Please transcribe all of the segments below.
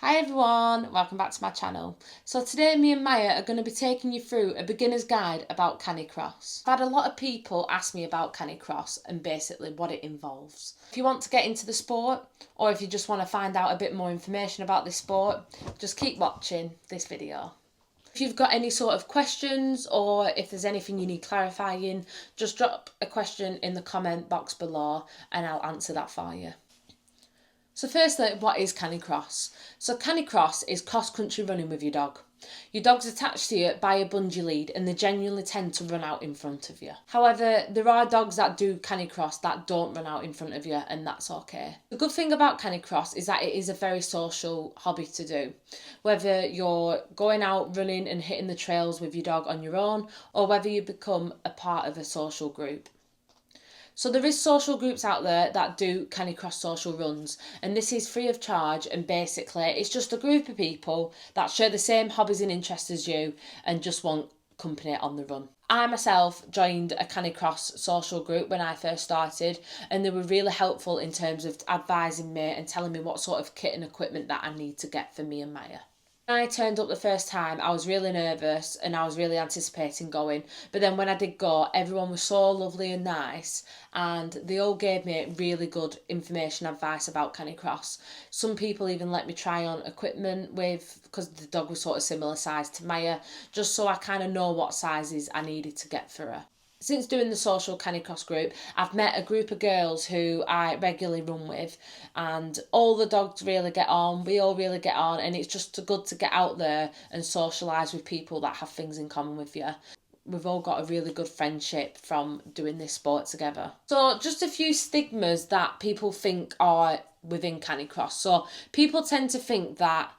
Hi everyone, welcome back to my channel. So today me and Maya are going to be taking you through a beginner's guide about Canicross. I've had a lot of people ask me about Canicross and basically what it involves. If you want to get into the sport, or if you just want to find out a bit more information about this sport, just keep watching this video. If you've got any sort of questions or if there's anything you need clarifying, just drop a question in the comment box below and I'll answer that for you. So firstly, what is Canicross? So Canicross is cross-country running with your dog. Your dog's attached to you by a bungee lead and they genuinely tend to run out in front of you. However, there are dogs that do Canicross that don't run out in front of you, and that's okay. The good thing about Canicross is that it is a very social hobby to do. Whether you're going out running and hitting the trails with your dog on your own, or whether you become a part of a social group. So there is social groups out there that do Canicross social runs, and this is free of charge, and basically it's just a group of people that share the same hobbies and interests as you and just want company on the run. I myself joined a Canicross social group when I first started, and they were really helpful in terms of advising me and telling me what sort of kit and equipment that I need to get for me and Maya. When I turned up the first time, I was really nervous and I was really anticipating going. But then when I did go, everyone was so lovely and nice, and they all gave me really good information advice about Canicross. Some people even let me try on equipment because the dog was sort of similar size to Maya, just so I kind of know what sizes I needed to get for her. Since doing the social Canicross group, I've met a group of girls who I regularly run with, and all the dogs really get on, we all really get on, and it's just good to get out there and socialise with people that have things in common with you. We've all got a really good friendship from doing this sport together. So just a few stigmas that people think are within Canicross. So people tend to think that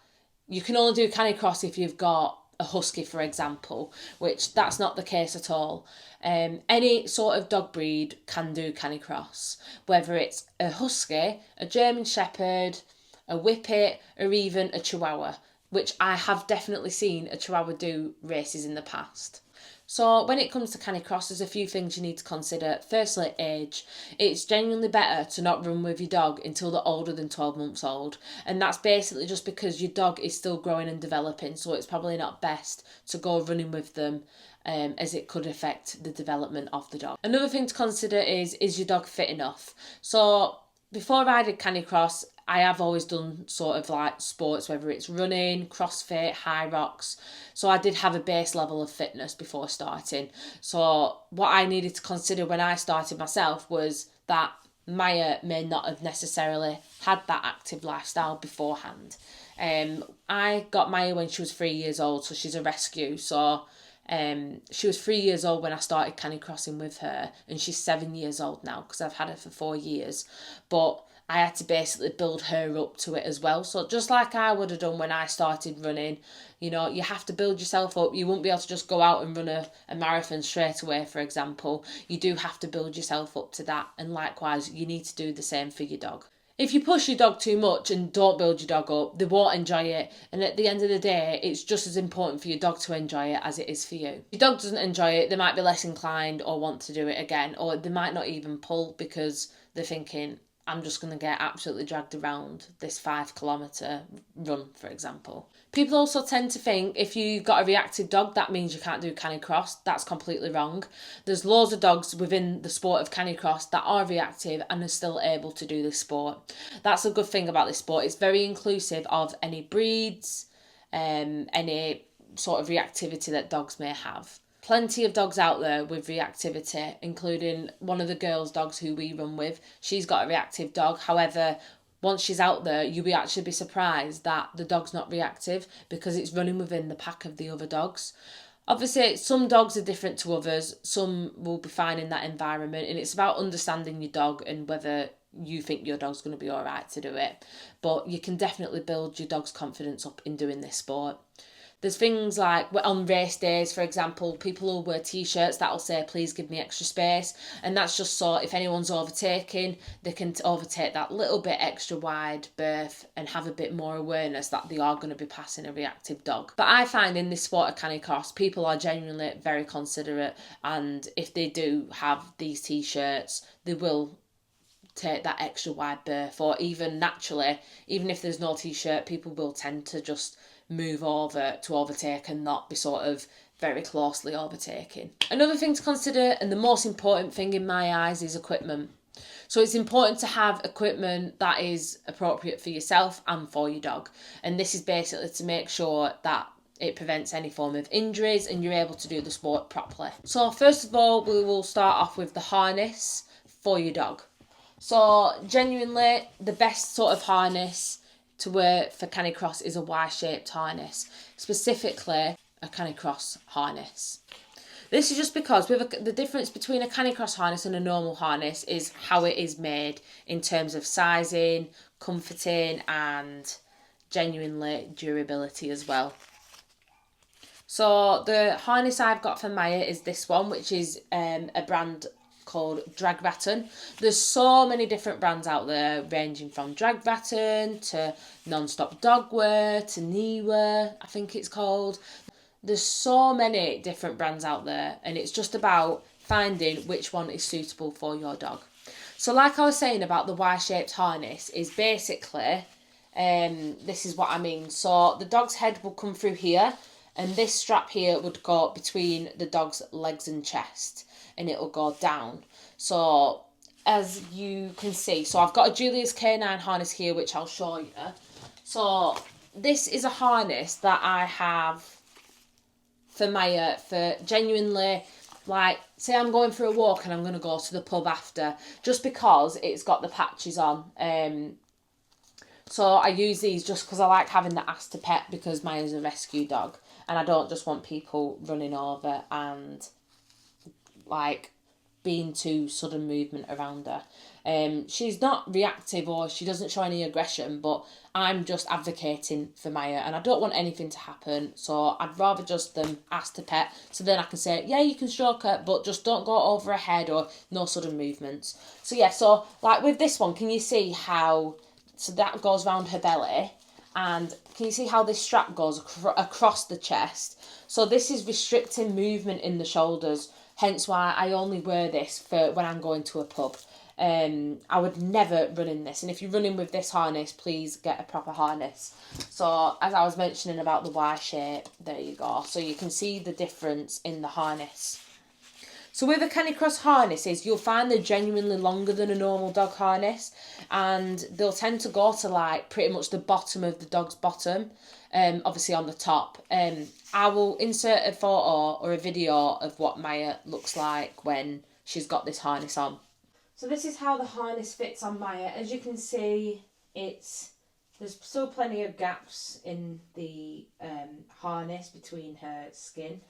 you can only do Canicross if you've got a Husky, for example, which that's not the case at all. Any sort of dog breed can do Canicross, whether it's a Husky, a German Shepherd, a Whippet, or even a Chihuahua, which I have definitely seen a Chihuahua do races in the past. So when it comes to Canicross, there's a few things you need to consider. Firstly, age. It's genuinely better to not run with your dog until they're older than 12 months old. And that's basically just because your dog is still growing and developing, so it's probably not best to go running with them, as it could affect the development of the dog. Another thing to consider is your dog fit enough? So before I did Canicross, I have always done sort of like sports, whether it's running, CrossFit, high rocks. So I did have a base level of fitness before starting. So what I needed to consider when I started myself was that Maya may not have necessarily had that active lifestyle beforehand. I got Maya when she was 3 years old, so she's a rescue. So she was 3 years old when I started Canicrossing with her, and she's 7 years old now because I've had her for 4 years. But I had to basically build her up to it as well. So just like I would have done when I started running, you know, you have to build yourself up. You won't be able to just go out and run a marathon straight away, for example. You do have to build yourself up to that. And likewise, you need to do the same for your dog. If you push your dog too much and don't build your dog up, they won't enjoy it. And at the end of the day, it's just as important for your dog to enjoy it as it is for you. If your dog doesn't enjoy it, they might be less inclined or want to do it again. Or they might not even pull because they're thinking, I'm just going to get absolutely dragged around this 5 kilometre run, for example. People also tend to think if you've got a reactive dog, that means you can't do Canicross. That's completely wrong. There's loads of dogs within the sport of Canicross that are reactive and are still able to do this sport. That's a good thing about this sport. It's very inclusive of any breeds, any sort of reactivity that dogs may have. Plenty of dogs out there with reactivity, including one of the girls' dogs who we run with. She's got a reactive dog. However, once she's out there, you'll actually be surprised that the dog's not reactive because it's running within the pack of the other dogs. Obviously, some dogs are different to others. Some will be fine in that environment, and it's about understanding your dog and whether you think your dog's going to be all right to do it. But you can definitely build your dog's confidence up in doing this sport. There's things like on race days, for example, people will wear t-shirts that'll say, please give me extra space. And that's just so if anyone's overtaking, they can overtake that little bit extra wide berth and have a bit more awareness that they are going to be passing a reactive dog. But I find in this sport of Canicross, people are genuinely very considerate. And if they do have these t-shirts, they will take that extra wide berth, or even naturally, even if there's no t-shirt, people will tend to just move over to overtake and not be sort of very closely overtaking. Another thing to consider, and the most important thing in my eyes, is equipment. So it's important to have equipment that is appropriate for yourself and for your dog. And this is basically to make sure that it prevents any form of injuries and you're able to do the sport properly. So first of all, we will start off with the harness for your dog. So genuinely, the best sort of harness to wear for Canicross is a Y-shaped harness, specifically a Canicross harness. This is just because the difference between a Canicross harness and a normal harness is how it is made in terms of sizing, comforting, and genuinely durability as well. So the harness I've got for Miyah is this one, which is a brand called Drag Baton. There's so many different brands out there, ranging from Drag Baton to Non-Stop Dog Wear to Miyah, I think it's called. There's so many different brands out there, and it's just about finding which one is suitable for your dog. So like I was saying about the Y-shaped harness, is basically, this is what I mean. So the dog's head will come through here, and this strap here would go between the dog's legs and chest, and it will go down. So as you can see, so I've got a Julia's K9 harness here, which I'll show you. So this is a harness that I have for Miyah for genuinely, like, say I'm going for a walk and I'm going to go to the pub after, just because it's got the patches on. So I use these just because I like having the ass to pet, because Miyah's a rescue dog and I don't just want people running over and like being too sudden movement around her. She's not reactive or she doesn't show any aggression, but I'm just advocating for Miyah and I don't want anything to happen, so I'd rather just them ask to pet, so then I can say, yeah, you can stroke her, but just don't go over her head or no sudden movements. So yeah, so like with this one, can you see how, so that goes around her belly, and can you see how this strap goes across the chest? So this is restricting movement in the shoulders, hence why I only wear this for when I'm going to a pub. I would never run in this, and if you're running with this harness, please get a proper harness. So as I was mentioning about the Y shape, there you go. So you can see the difference in the harness. So with a Canicross harnesses, you'll find they're genuinely longer than a normal dog harness, and they'll tend to go to like pretty much the bottom of the dog's bottom, obviously on the top. I will insert a photo or a video of what Miyah looks like when she's got this harness on. So this is how the harness fits on Miyah. As you can see, there's still plenty of gaps in the harness between her skin,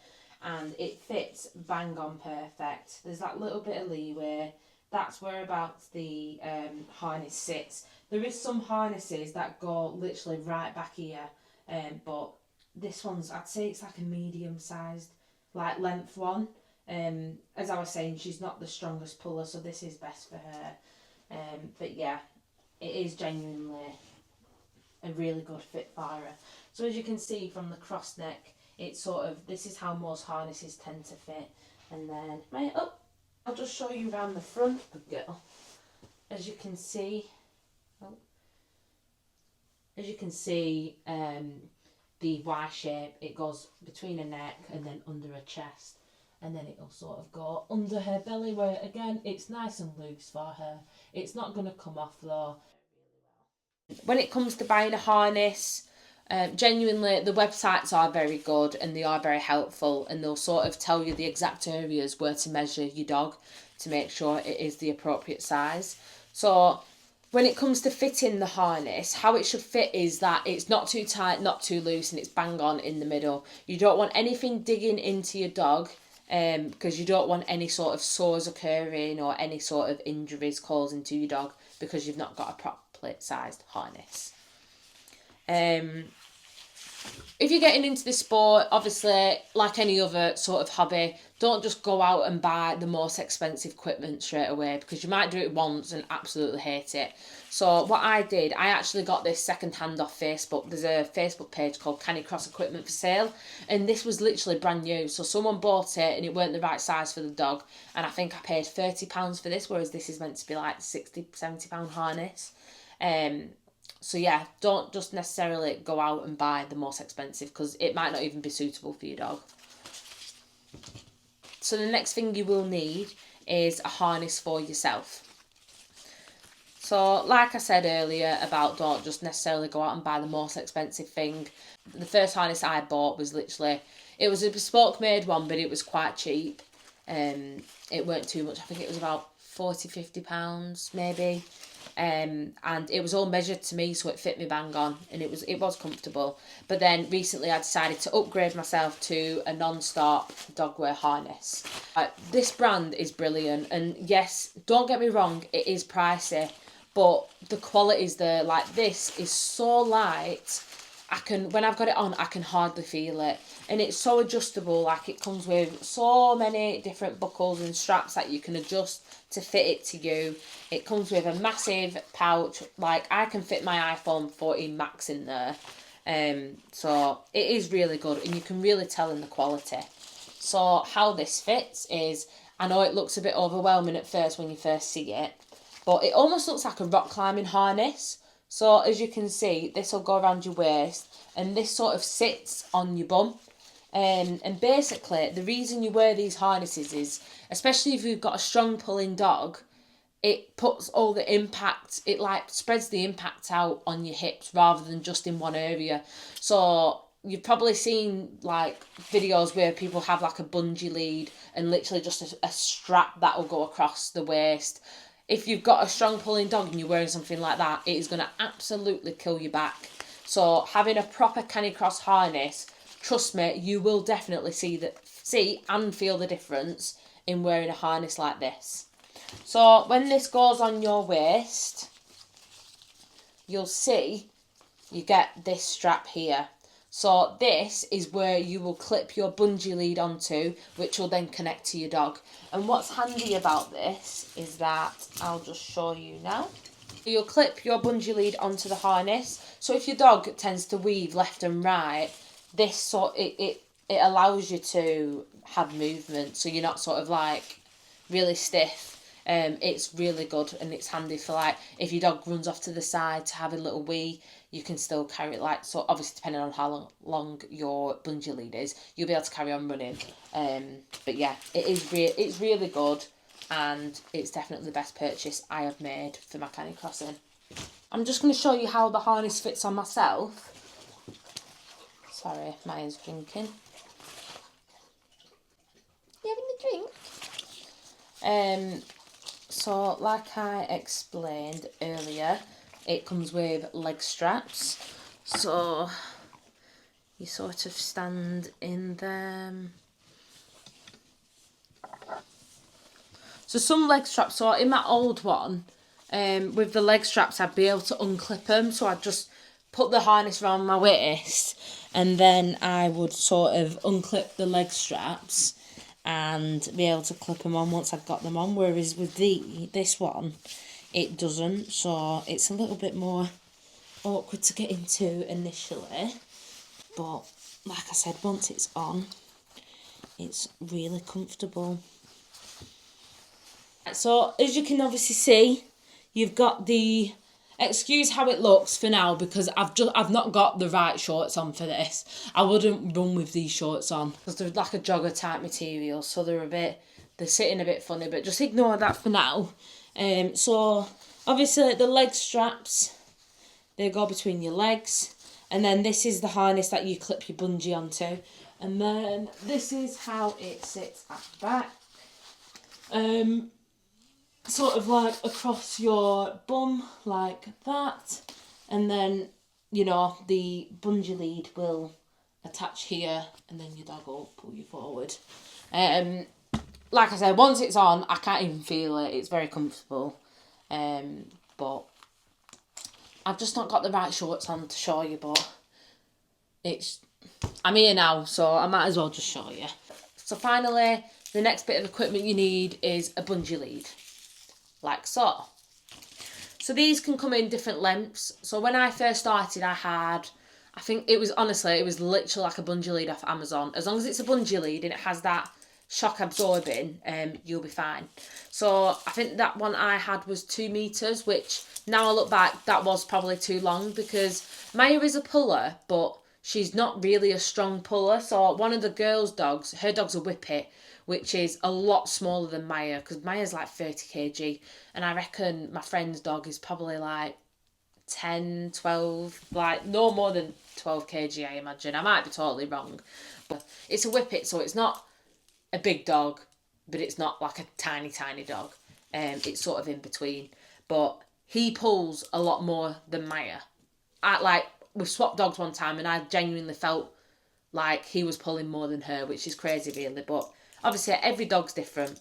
and it fits bang on perfect. There's that little bit of leeway. That's whereabouts the harness sits. There is some harnesses that go literally right back here, but this one's, I'd say it's like a medium-sized, like length one. As I was saying, she's not the strongest puller, so this is best for her. But yeah, it is genuinely a really good fit for her. So as you can see from the cross neck, it's sort of, this is how most harnesses tend to fit. And then, I'll just show you around the front, good girl. As you can see, the Y shape, it goes between her neck and then under her chest. And then it'll sort of go under her belly, where again, it's nice and loose for her. It's not going to come off though. When it comes to buying a harness, genuinely, the websites are very good and they are very helpful, and they'll sort of tell you the exact areas where to measure your dog to make sure it is the appropriate size. So when it comes to fitting the harness, how it should fit is that it's not too tight, not too loose, and it's bang on in the middle. You don't want anything digging into your dog, because you don't want any sort of sores occurring or any sort of injuries causing to your dog because you've not got a properly sized harness. If you're getting into this sport, obviously, like any other sort of hobby, don't just go out and buy the most expensive equipment straight away, because you might do it once and absolutely hate it. So what I did, I actually got this second hand off Facebook. There's a Facebook page called Canicross Equipment for Sale, and this was literally brand new. So someone bought it and it weren't the right size for the dog, and I think I paid £30 for this, whereas this is meant to be like £60-70 harness. So yeah, don't just necessarily go out and buy the most expensive, because it might not even be suitable for your dog. So the next thing you will need is a harness for yourself. So like I said earlier about don't just necessarily go out and buy the most expensive thing. The first harness I bought was literally, it was a bespoke made one, but it was quite cheap. It weren't too much. I think it was about £40-50 maybe. And it was all measured to me, so it fit me bang on, and it was comfortable. But then recently I decided to upgrade myself to a non-stop dog wear harness. This brand is brilliant, and yes, don't get me wrong, it is pricey, but the quality is there. Like, this is so light, when I've got it on, I can hardly feel it. And it's so adjustable, like it comes with so many different buckles and straps that you can adjust to fit it to you. It comes with a massive pouch, like I can fit my iPhone 14 Max in there. So it is really good, and you can really tell in the quality. So how this fits is, I know it looks a bit overwhelming at first when you first see it, but it almost looks like a rock climbing harness. So as you can see, this will go around your waist, and this sort of sits on your bum. And basically, the reason you wear these harnesses is, especially if you've got a strong pulling dog, it puts all the impact, it like spreads the impact out on your hips rather than just in one area. So you've probably seen like videos where people have like a bungee lead and literally just a strap that will go across the waist. If you've got a strong pulling dog and you're wearing something like that, it is going to absolutely kill your back. So having a proper Canicross harness, trust me, you will definitely see and feel the difference in wearing a harness like this. So when this goes on your waist, you'll see you get this strap here. So this is where you will clip your bungee lead onto, which will then connect to your dog. And what's handy about this is that, I'll just show you now. You'll clip your bungee lead onto the harness. So if your dog tends to weave left and right, this it allows you to have movement, so you're not sort of like really stiff. It's really good, and it's handy for like if your dog runs off to the side to have a little wee, you can still carry it, like, so obviously depending on how long your bungee lead is, you'll be able to carry on running. But yeah, it's really good, and it's definitely the best purchase I have made for my canicrossing. I'm just going to show you how the harness fits on myself. Sorry, Miyah's drinking. You having a drink? So like I explained earlier, it comes with leg straps. So you sort of stand in them. So some leg straps, so in my old one, with the leg straps, I'd be able to unclip them. So I'd just put the harness around my waist, and then I would sort of unclip the leg straps and be able to clip them on once I've got them on. Whereas with this one, it doesn't. So it's a little bit more awkward to get into initially. But like I said, once it's on, it's really comfortable. So as you can obviously see, you've got the, excuse how it looks for now, because I've not got the right shorts on for this. I wouldn't run with these shorts on because they're like a jogger type material, so they're sitting a bit funny, but just ignore that for now. So obviously the leg straps, they go between your legs, and then this is the harness that you clip your bungee onto, and then this is how it sits at the back. Sort of like across your bum like that, and then, you know, the bungee lead will attach here, and then your dog will pull you forward. Like I said, once it's on, I can't even feel it. It's very comfortable, but I've just not got the right shorts on to show you. But I'm here now, so I might as well just show you. So finally, the next bit of equipment you need is a bungee lead, like so. So these can come in different lengths. So when I first started, I think it was literally like a bungee lead off Amazon. As long as it's a bungee lead and it has that shock absorbing, you'll be fine. So I think that one I had was 2 meters, which now I look back, that was probably too long, because Miyah is a puller, but she's not really a strong puller. So one of the girls' dogs, her dog's a whippet, which is a lot smaller than Miyah, because Miyah's like 30 kg, and I reckon my friend's dog is probably like 10, 12, like no more than 12 kg, I imagine. I might be totally wrong. But it's a whippet, so it's not a big dog, but it's not like a tiny, tiny dog. It's sort of in between. But he pulls a lot more than Miyah. We swapped dogs one time, and I genuinely felt like he was pulling more than her, which is crazy, really. But obviously, every dog's different.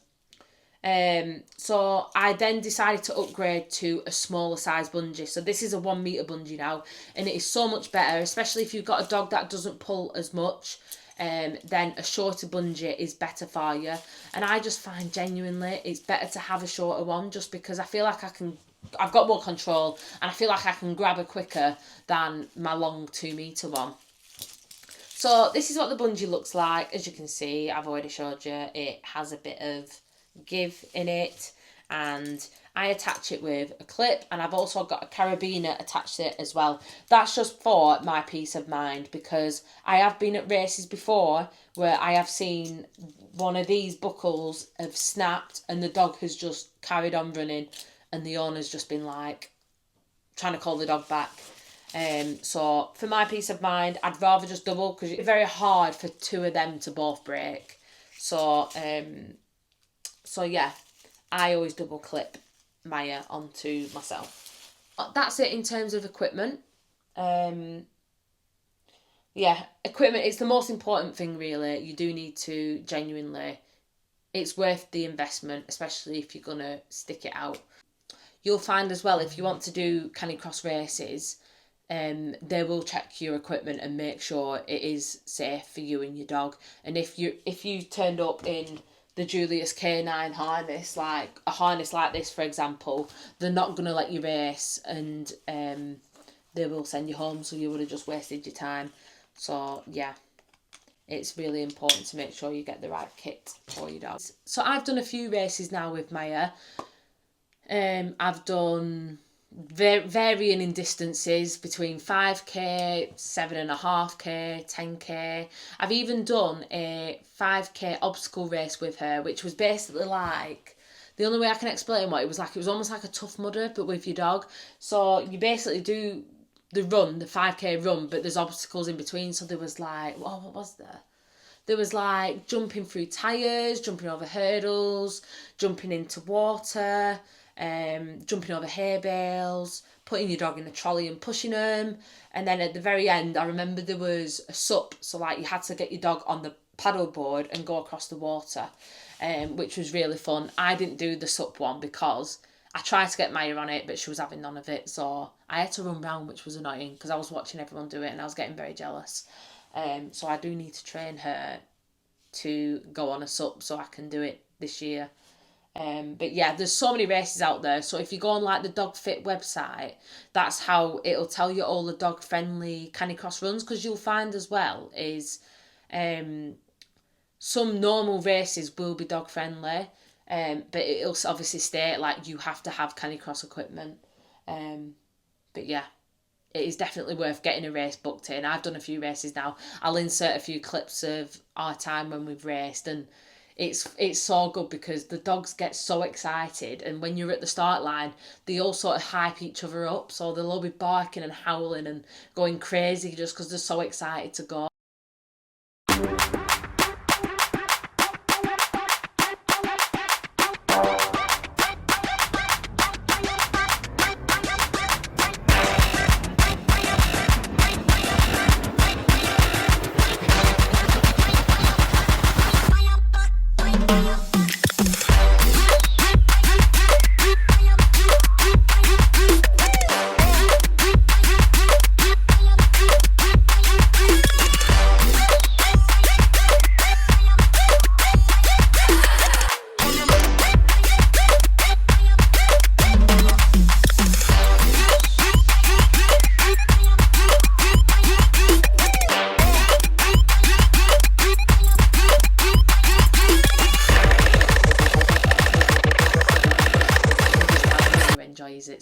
So I then decided to upgrade to a smaller size bungee. So this is a 1 meter bungee now, and it is so much better, especially if you've got a dog that doesn't pull as much. Then a shorter bungee is better for you. And I just find genuinely it's better to have a shorter one, just because I feel like I've got more control, and I feel like I can grab her quicker than my long 2 meter one. So this is what the bungee looks like. As you can see, I've already showed you, it has a bit of give in it, and I attach it with a clip, and I've also got a carabiner attached to it as well. That's just for my peace of mind, because I have been at races before where I have seen one of these buckles have snapped and the dog has just carried on running, and the owner's just been like trying to call the dog back. So for my peace of mind, I'd rather just double, because it's very hard for 2 of them to both break. So yeah, I always double clip Miyah onto myself. That's it in terms of equipment. Yeah, equipment is the most important thing, really. You do need to genuinely, it's worth the investment, especially if you're going to stick it out. You'll find as well, if you want to do Canicross races, they will check your equipment and make sure it is safe for you and your dog. And if you turned up in the Julius K9 harness, like a harness like this, for example, they're not going to let you race, and they will send you home, so you would have just wasted your time. So yeah, it's really important to make sure you get the right kit for your dog. So I've done a few races now with Miyah. I've done varying in distances between 5k, 7.5k, 10k. I've even done a 5k obstacle race with her, which was basically like, the only way I can explain what it was like, it was almost like a Tough Mudder but with your dog. So you basically do the 5k run, but there's obstacles in between. So there was like, what was there? There was like jumping through tyres, jumping over hurdles, jumping into water, jumping over hay bales, putting your dog in a trolley and pushing them. And then at the very end, I remember there was a sup, so like you had to get your dog on the paddle board and go across the water, which was really fun. I didn't do the sup one because I tried to get Miyah on it, but she was having none of it, so I had to run round, which was annoying because I was watching everyone do it and I was getting very jealous. So I do need to train her to go on a sup so I can do it this year. But yeah, there's so many races out there. So if you go on like the Dog Fit website, that's how it'll tell you all the dog friendly Canicross runs, because you'll find as well is some normal races will be dog friendly, but it'll obviously state like you have to have Canicross equipment. But yeah, it is definitely worth getting a race booked in. I've done a few races now. I'll insert a few clips of our time when we've raced, and it's so good because the dogs get so excited, and when you're at the start line, they all sort of hype each other up, so they'll all be barking and howling and going crazy just because they're so excited to go.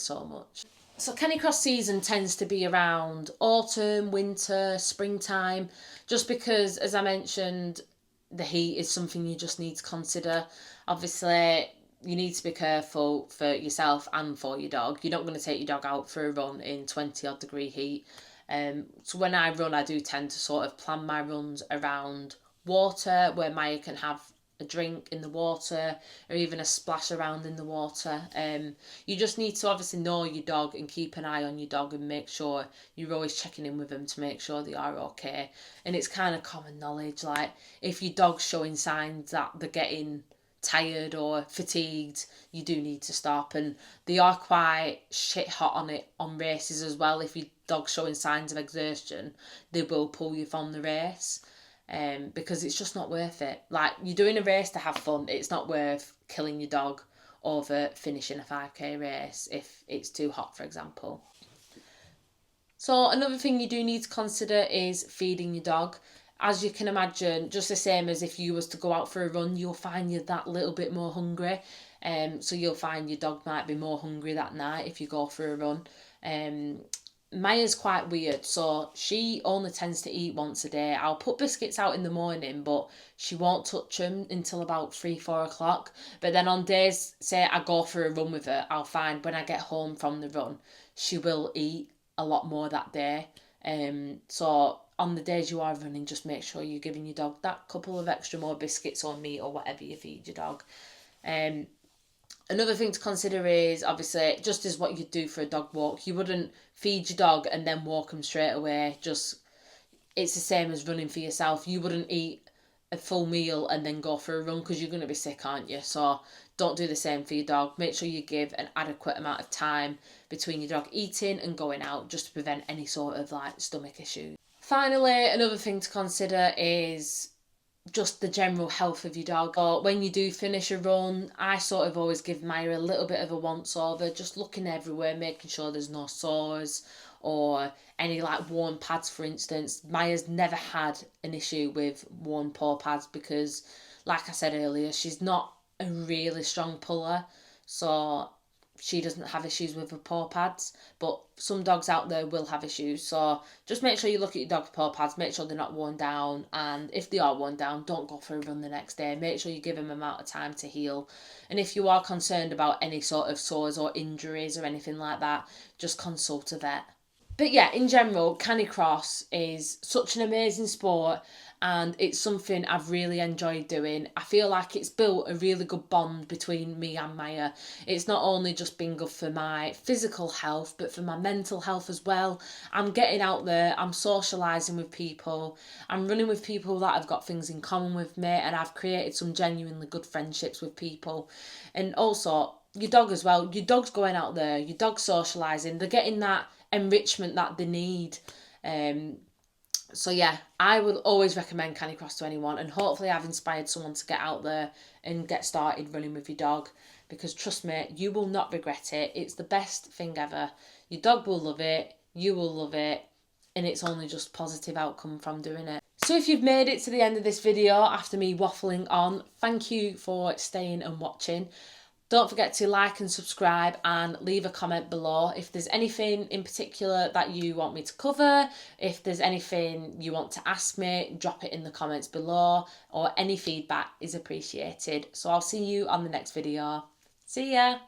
so much. So Canicross season tends to be around autumn, winter, springtime, just because, as I mentioned, the heat is something you just need to consider. Obviously, you need to be careful for yourself and for your dog. You're not going to take your dog out for a run in 20 odd degree heat. So when I run, I do tend to sort of plan my runs around water, where Miyah can have a drink in the water or even a splash around in the water. You just need to obviously know your dog and keep an eye on your dog and make sure you're always checking in with them to make sure they are okay. And it's kind of common knowledge, like if your dog's showing signs that they're getting tired or fatigued, you do need to stop. And they are quite shit hot on it on races as well. If your dog's showing signs of exertion, they will pull you from the race. Because it's just not worth it. Like, you're doing a race to have fun. It's not worth killing your dog over finishing a 5k race if it's too hot, for example. So another thing you do need to consider is feeding your dog. As you can imagine, just the same as if you was to go out for a run, you'll find you're that little bit more hungry. So you'll find your dog might be more hungry that night if you go for a run. Miyah's quite weird, so she only tends to eat once a day. I'll put biscuits out in the morning, but she won't touch them until about 3-4 o'clock. But then on days, say I go for a run with her, I'll find when I get home from the run, she will eat a lot more that day. So on the days you are running, just make sure you're giving your dog that couple of extra more biscuits or meat or whatever you feed your dog. Another thing to consider is, obviously, just as what you'd do for a dog walk, you wouldn't feed your dog and then walk them straight away. Just, it's the same as running for yourself. You wouldn't eat a full meal and then go for a run because you're going to be sick, aren't you? So don't do the same for your dog. Make sure you give an adequate amount of time between your dog eating and going out, just to prevent any sort of like stomach issues. Finally, another thing to consider is just the general health of your dog. Or when you do finish a run, I sort of always give Miyah a little bit of a once over, just looking everywhere, making sure there's no sores or any like worn pads, for instance. Miyah's never had an issue with worn paw pads because, like I said earlier, she's not a really strong puller, so she doesn't have issues with her paw pads. But some dogs out there will have issues, so just make sure you look at your dog's paw pads, make sure they're not worn down, and if they are worn down, don't go for a run the next day. Make sure you give them an amount of time to heal. And if you are concerned about any sort of sores or injuries or anything like that, just consult a vet. But yeah, in general, Canicross is such an amazing sport and it's something I've really enjoyed doing. I feel like it's built a really good bond between me and Miyah. It's not only just been good for my physical health, but for my mental health as well. I'm getting out there, I'm socialising with people, I'm running with people that have got things in common with me, and I've created some genuinely good friendships with people. And also, your dog as well. Your dog's going out there, your dog's socialising, they're getting that enrichment that they need. So yeah, I will always recommend Canicross to anyone, and hopefully I've inspired someone to get out there and get started running with your dog, because trust me, you will not regret it. It's the best thing ever. Your dog will love it, you will love it, and it's only just positive outcome from doing it. So if you've made it to the end of this video after me waffling on, thank you for staying and watching. Don't forget to like and subscribe and leave a comment below if there's anything in particular that you want me to cover. If there's anything you want to ask me, drop it in the comments below, or any feedback is appreciated. So I'll see you on the next video. See ya!